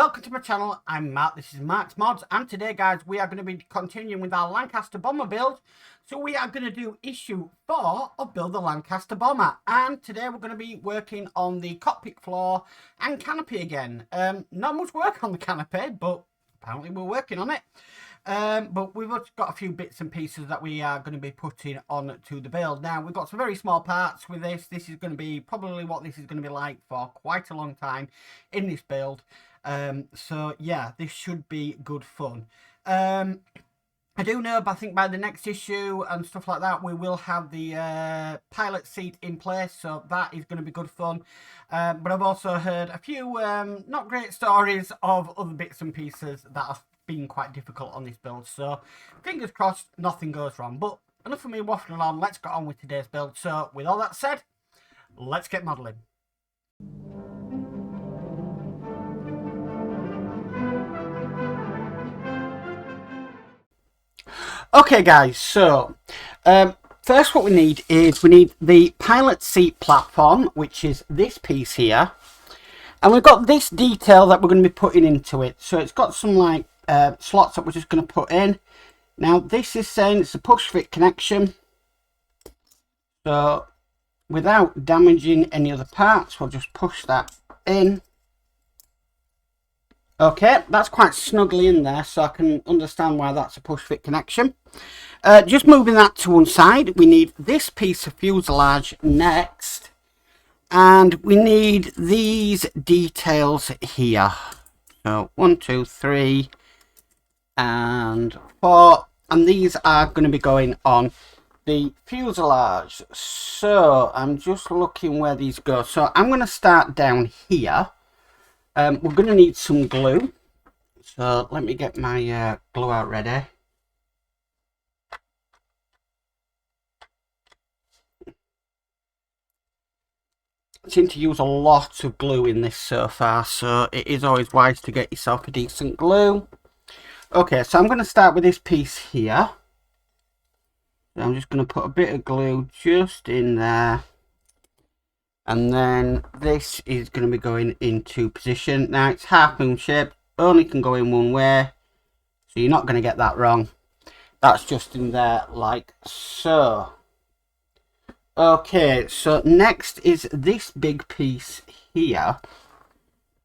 welcome to my channel. I'm Mark, this is Mark's Mods, and today guys we are going to be continuing with our Lancaster bomber build. So we are going to do issue 4 of Build the Lancaster Bomber, and today we're going to be working on the cockpit floor and canopy again. Not much work on the canopy, but apparently we're working on it. But we've got a few bits and pieces that we are going to be putting on to the build. Now, we've got some very small parts with this. This is going to be probably what this is going to be like for quite a long time in this build. So, yeah, this should be good fun. I do know, but I think by the next issue and stuff like that, we will have the pilot seat in place. So that is going to be good fun. But I've also heard a few not great stories of other bits and pieces that have been quite difficult on this build, so fingers crossed nothing goes wrong. But enough of me waffling on, let's get on with today's build. So with all that said, let's get modelling. Okay guys, so first what we need is the pilot seat platform, which is this piece here, and we've got this detail that we're going to be putting into it. So it's got some like slots that we're just going to put in. Now this is saying it's a push fit connection, so without damaging any other parts we'll just push that in. Okay, that's quite snugly in there, so I can understand why that's a push fit connection. Just moving that to one side, we need this piece of fuselage next, and we need these details here. So 1, 2, 3 and 4, and these are going to be going on the fuselage. So I'm just looking where these go. So I'm going to start down here. We're going to need some glue, so let me get my glue out ready. I seem to use a lot of glue in this so far, so it is always wise to get yourself a decent glue. Okay, so I'm going to start with this piece here. So I'm just going to put a bit of glue just in there. And then this is going to be going into position. Now it's half moon shaped, only can go in one way, so you're not going to get that wrong. That's just in there like so. Okay, so next is this big piece here.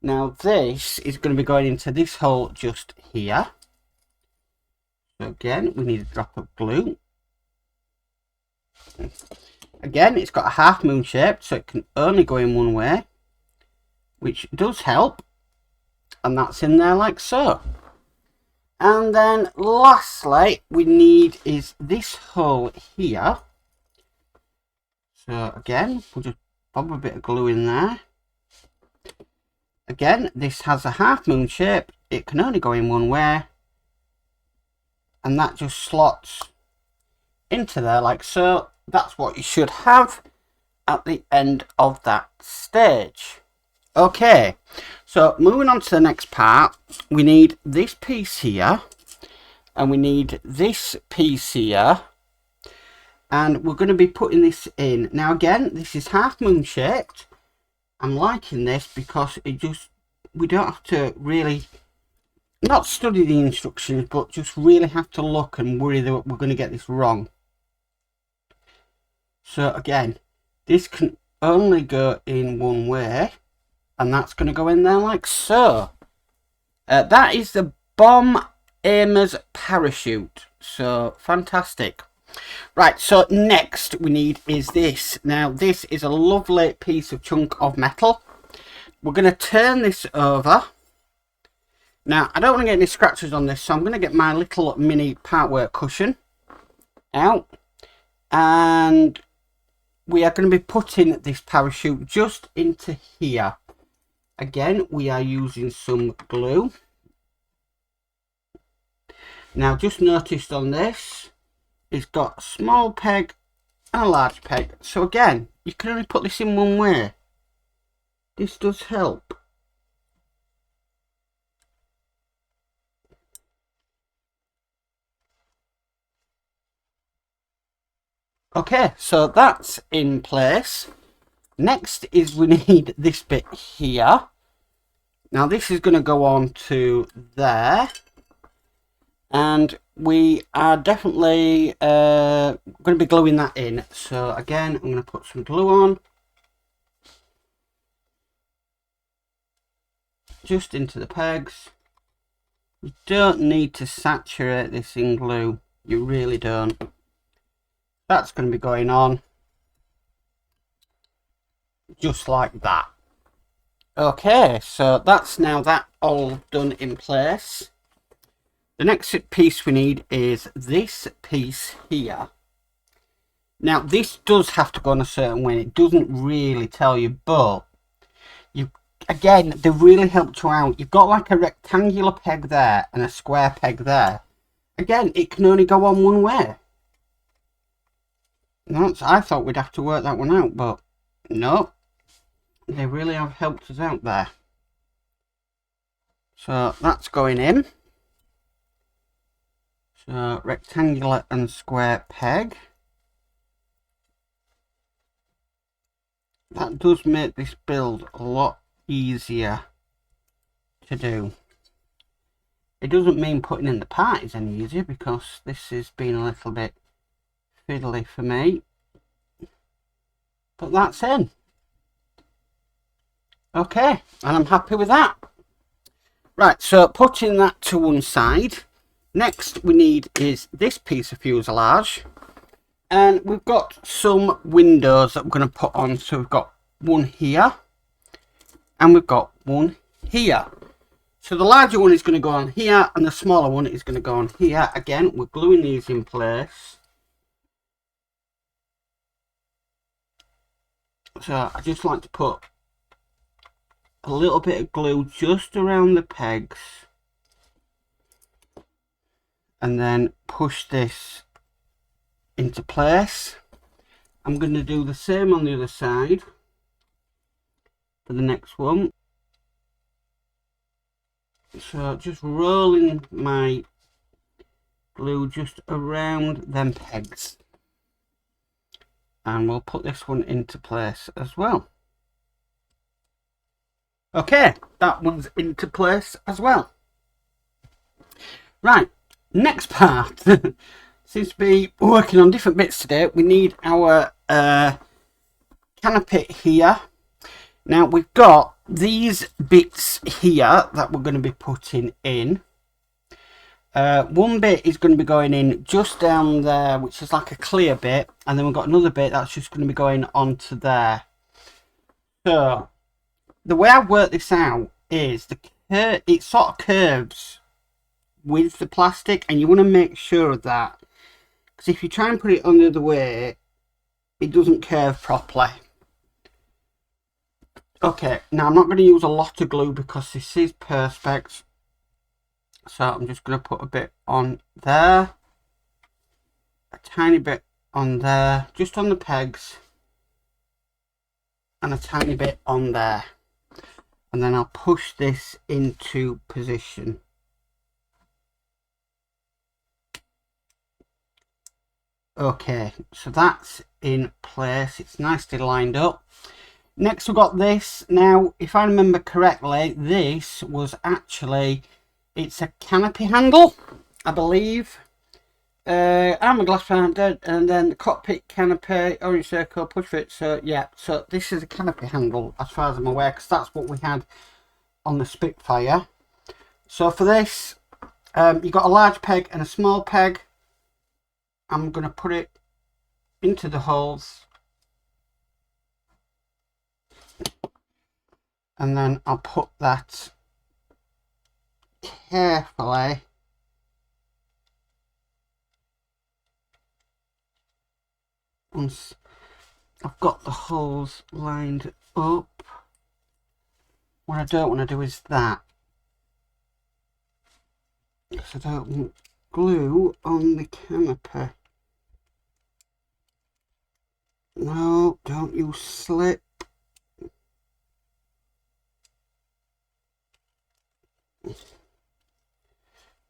Now this is going to be going into this hole just here. So again, we need a drop of glue. Again, it's got a half moon shape, so it can only go in one way, which does help, and that's in there like so. And then lastly, we need is this hole here. So again, we'll just bob a bit of glue in there. Again, this has a half moon shape, it can only go in one way, and that just slots into there like so. That's what you should have at the end of that stage. Okay, so moving on to the next part, we need this piece here, and we need this piece here, and we're going to be putting this in. Now again, this is half moon shaped. I'm liking this because it just, we don't have to really not study the instructions, but just really have to look and worry that we're going to get this wrong. So again, this can only go in one way, and that's going to go in there like so. That is the bomb aimer's parachute. So fantastic. Right, so next we need is this. Now this is a lovely piece of chunk of metal. We're going to turn this over. Now I don't want to get any scratches on this, so I'm going to get my little mini partwork cushion out, and we are going to be putting this parachute just into here. Again, we are using some glue. Now just noticed on this, it's got a small peg and a large peg. So again, you can only put this in one way. This does help. Okay, so that's in place. Next is we need this bit here. Now this is going to go on to there, and we are definitely going to be gluing that in. So again, I'm going to put some glue on, just into the pegs. You don't need to saturate this in glue, you really don't. That's going to be going on just like that. Okay, so that's now that all done in place. The next piece we need is this piece here. Now this does have to go in a certain way. It doesn't really tell you, but you again, they really helped you out. You've got like a rectangular peg there and a square peg there. Again, it can only go on one way. I thought we'd have to work that one out, but no. They really have helped us out there. So that's going in. So rectangular and square peg. That does make this build a lot easier to do. It doesn't mean putting in the parties any easier, because this has been a little bit fiddly for me. But that's in. Okay, and I'm happy with that. Right, so putting that to one side. Next we need is this piece of fuselage. And we've got some windows that we're going to put on. So we've got one here. And we've got one here. So the larger one is going to go on here. And the smaller one is going to go on here. Again, we're gluing these in place. So I just like to put a little bit of glue just around the pegs, and then push this into place. I'm going to do the same on the other side for the next one. So just rolling my glue just around them pegs, and we'll put this one into place as well. Okay, that one's into place as well. Right, next part. Seems to be working on different bits today. We need our canopy here. Now we've got these bits here that we're going to be putting in. One bit is going to be going in just down there, which is like a clear bit, and then we've got another bit that's just going to be going onto there. So the way I've worked this out is it sort of curves with the plastic, and you want to make sure of that, because if you try and put it on the other way, it doesn't curve properly. Okay, now I'm not going to use a lot of glue because this is Perspex, so I'm just going to put a bit on there, a tiny bit on there, just on the pegs, and a tiny bit on there. And then I'll push this into position. Okay, so that's in place. It's nicely lined up. Next we've got this. Now, if I remember correctly, this was actually, it's a canopy handle, I believe. I'm a glass handle, and then the cockpit canopy, orange circle, push fit. So yeah, so this is a canopy handle as far as I'm aware, because that's what we had on the Spitfire. So for this, you've got a large peg and a small peg. I'm going to put it into the holes, and then I'll put that carefully once I've got the holes lined up. What I don't want to do is that, because I don't want glue on the canopy. No, don't you slip.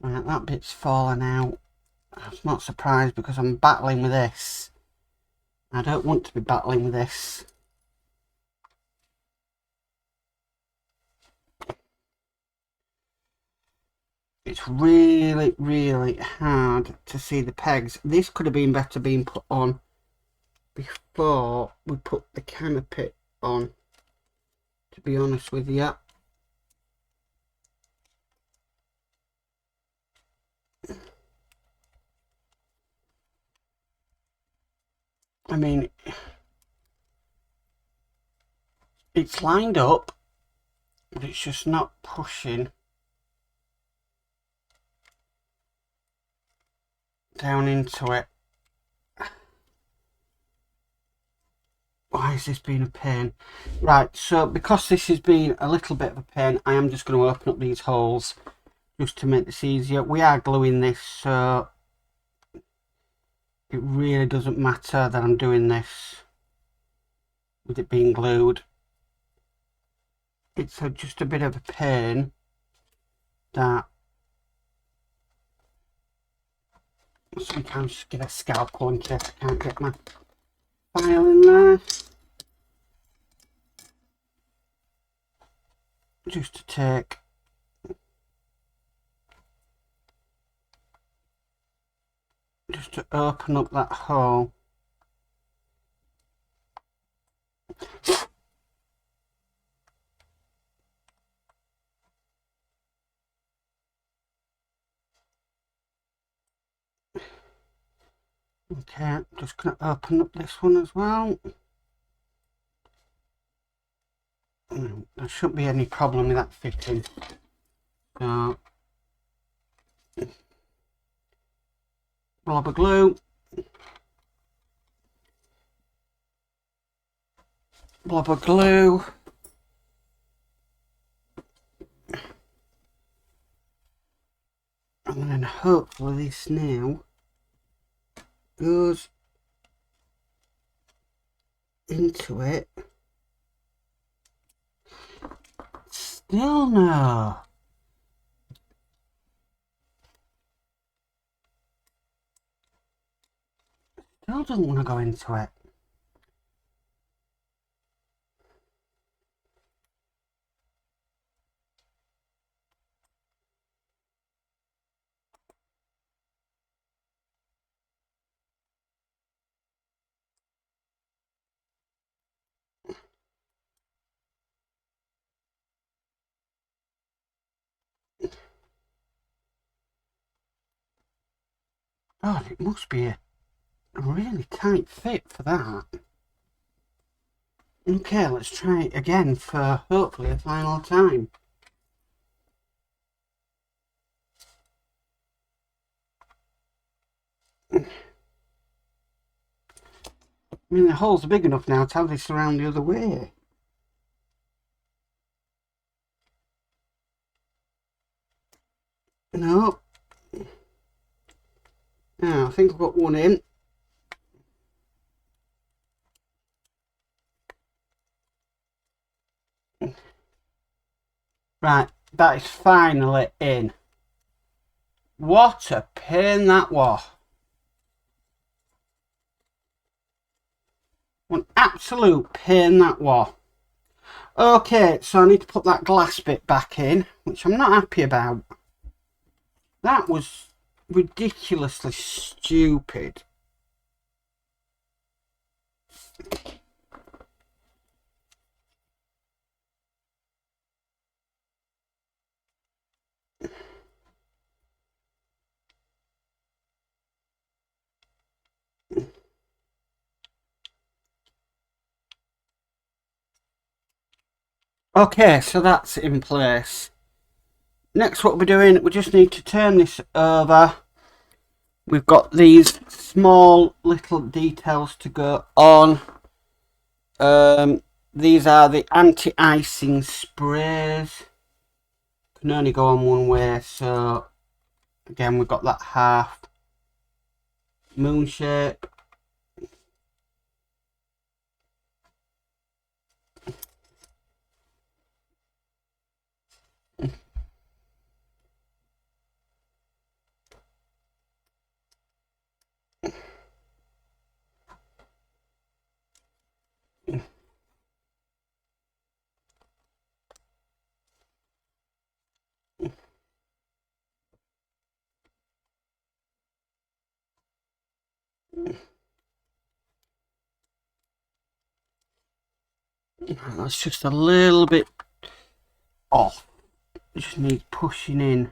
Right, that bit's fallen out. I'm not surprised, because I'm battling with this. I don't want to be battling with this. It's really, really hard to see the pegs. This could have been better being put on before we put the canopy on, to be honest with you. I mean, it's lined up, but it's just not pushing down into it. Why has this been a pain? Right, so because this has been a little bit of a pain, I am just going to open up these holes just to make this easier. We are gluing this, so it really doesn't matter that I'm doing this with it being glued. It's just a bit of a pain that sometimes just get a scalpel in case I can't get my file in there. Just to take just to open up that hole. Okay, I'm just going to open up this one as well. There shouldn't be any problem with that fitting. So, blob of glue. Blob of glue. And then hopefully this now goes into it. Still no. Still doesn't want to go into it. God, it must be a really tight fit for that. Okay, let's try it again for hopefully a final time. I mean, the holes are big enough now to have this around the other way. No. Now, I think I've got one in. Right, that is finally in. What a pain that was. An absolute pain that was. Okay, so I need to put that glass bit back in, which I'm not happy about. That was ridiculously stupid. Okay, so that's in place. Next, what we're doing, we just need to turn this over. We've got these small little details to go on. These are the anti-icing sprays. Can only go on one way, so again we've got that half moon shape. That's just a little bit off. Just needs pushing in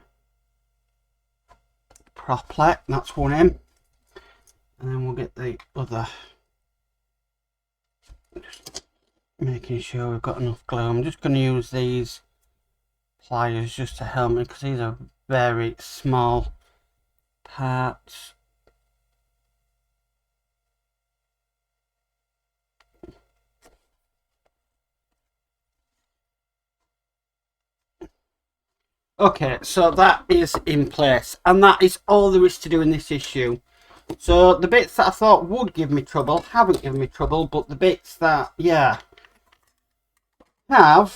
properly. That's one in. And then we'll get the other. Just making sure we've got enough glue. I'm just going to use these pliers just to help me, because these are very small parts. Okay, so that is in place, and that is all there is to do in this issue. So the bits that I thought would give me trouble haven't given me trouble, but the bits that, yeah, are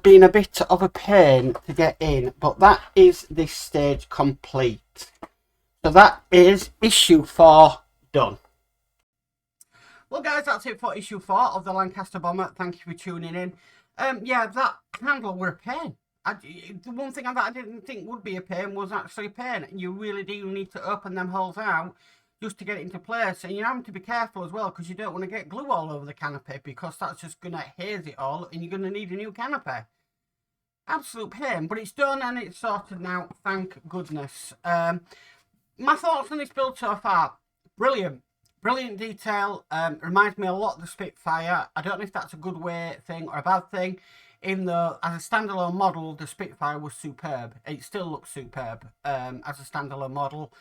been a bit of a pain to get in. But that is this stage complete. So that is issue 4 done. Well guys, that's it for issue 4 of the Lancaster Bomber. Thank you for tuning in. Yeah, that handle were a pain. The one thing that I didn't think would be a pain was actually a pain. You really do need to open them holes out just to get it into place, and you're having to be careful as well, because you don't want to get glue all over the canopy, because that's just going to haze it all and you're going to need a new canopy. Absolute pain, but it's done and it's sorted now, thank goodness. My thoughts on this build so far: brilliant detail. Reminds me a lot of the Spitfire. I don't know if that's a good thing or a bad thing. Even though, as a standalone model, the Spitfire was superb. It still looks superb as a standalone model.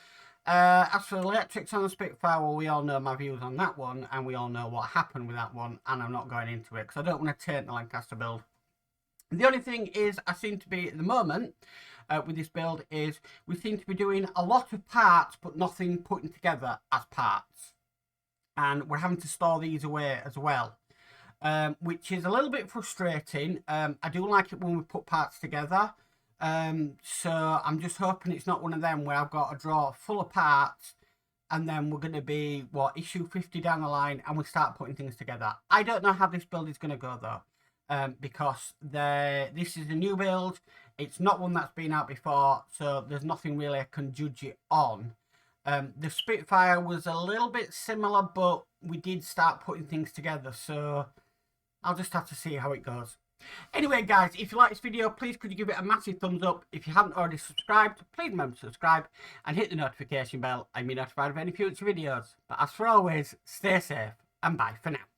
As for the electrics on the Spitfire, well, we all know my views on that one, and we all know what happened with that one, and I'm not going into it, because I don't want to taint the Lancaster build. The only thing is, I seem to be, at the moment, with this build, is we seem to be doing a lot of parts, but nothing putting together as parts. And we're having to store these away as well. Which is a little bit frustrating. I do like it when we put parts together. So I'm just hoping it's not one of them where I've got a drawer full of parts and then we're going to be, what, issue 50 down the line and we start putting things together. I don't know how this build is going to go though, because this is a new build. It's not one that's been out before, so there's nothing really I can judge it on. The Spitfire was a little bit similar, but we did start putting things together, so I'll just have to see how it goes. Anyway guys, if you like this video, please could you give it a massive thumbs up. If you haven't already subscribed, please remember to subscribe and hit the notification bell and be notified of any future videos. But as for always, stay safe and bye for now.